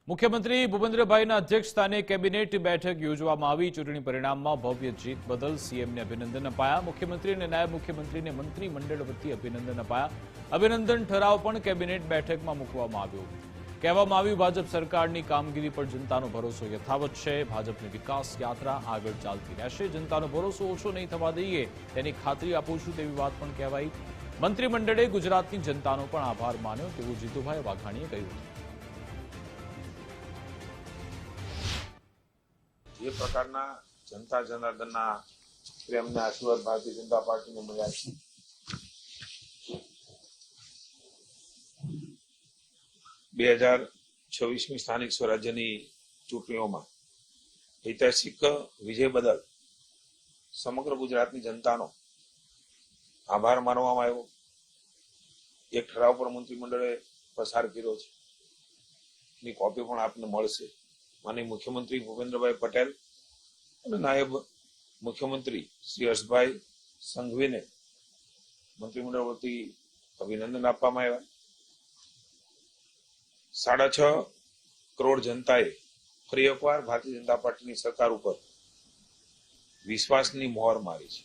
મુખ્યમંત્રી ભૂપેન્દ્રભાઈના અધ્યક્ષસ્થાને કેબિનેટ બેઠક યોજવામાં આવી। ચૂંટણી પરિણામમાં ભવ્ય જીત બદલ સીએમને અભિનંદન અપાયા। મુખ્યમંત્રી અને નાયબ મુખ્યમંત્રીને મંત્રીમંડળ વતી અભિનંદન અપાયા। અભિનંદન ઠરાવ પણ કેબિનેટ બેઠકમાં મૂકવામાં આવ્યો। કહેવામાં આવ્યું, ભાજપ સરકારની કામગીરી પર જનતાનો ભરોસો યથાવત છે। ભાજપની વિકાસ યાત્રા આગળ ચાલતી રહેશે। જનતાનો ભરોસો ઓછો નહીં થવા દઈએ તેની ખાતરી આપું છું તેવી વાત પણ કહેવાઈ। મંત્રીમંડળે ગુજરાતની જનતાનો પણ આભાર માન્યો તેવું જીતુભાઈ વાઘાણીએ કહ્યું। જે પ્રકારના જનતા જનાર્દનના પ્રેમને આશીર્વાદ ભારતીય જનતા પાર્ટીને મળ્યા છે, 2026ની સ્થાનિક સ્વરાજ્યની ચૂંટણીઓમાં ઐતિહાસિક વિજય બદલ સમગ્ર ગુજરાતની જનતાનો આભાર માનવામાં આવ્યો। એક ઠરાવ પર મંત્રીમંડળે પસાર કર્યો છે, એની કોપી પણ આપને મળશે। માનનીય મુખ્યમંત્રી ભૂપેન્દ્રભાઈ પટેલ અને નાયબ મુખ્યમંત્રી શ્રી હર્ષભાઈ સંઘવીને મંત્રીમંડળ વતી અભિનંદન આપવામાં આવ્યા। 6.5 કરોડ જનતાએ ફરી એકવાર ભારતીય જનતા પાર્ટીની સરકાર ઉપર વિશ્વાસની મોહર મારી છે।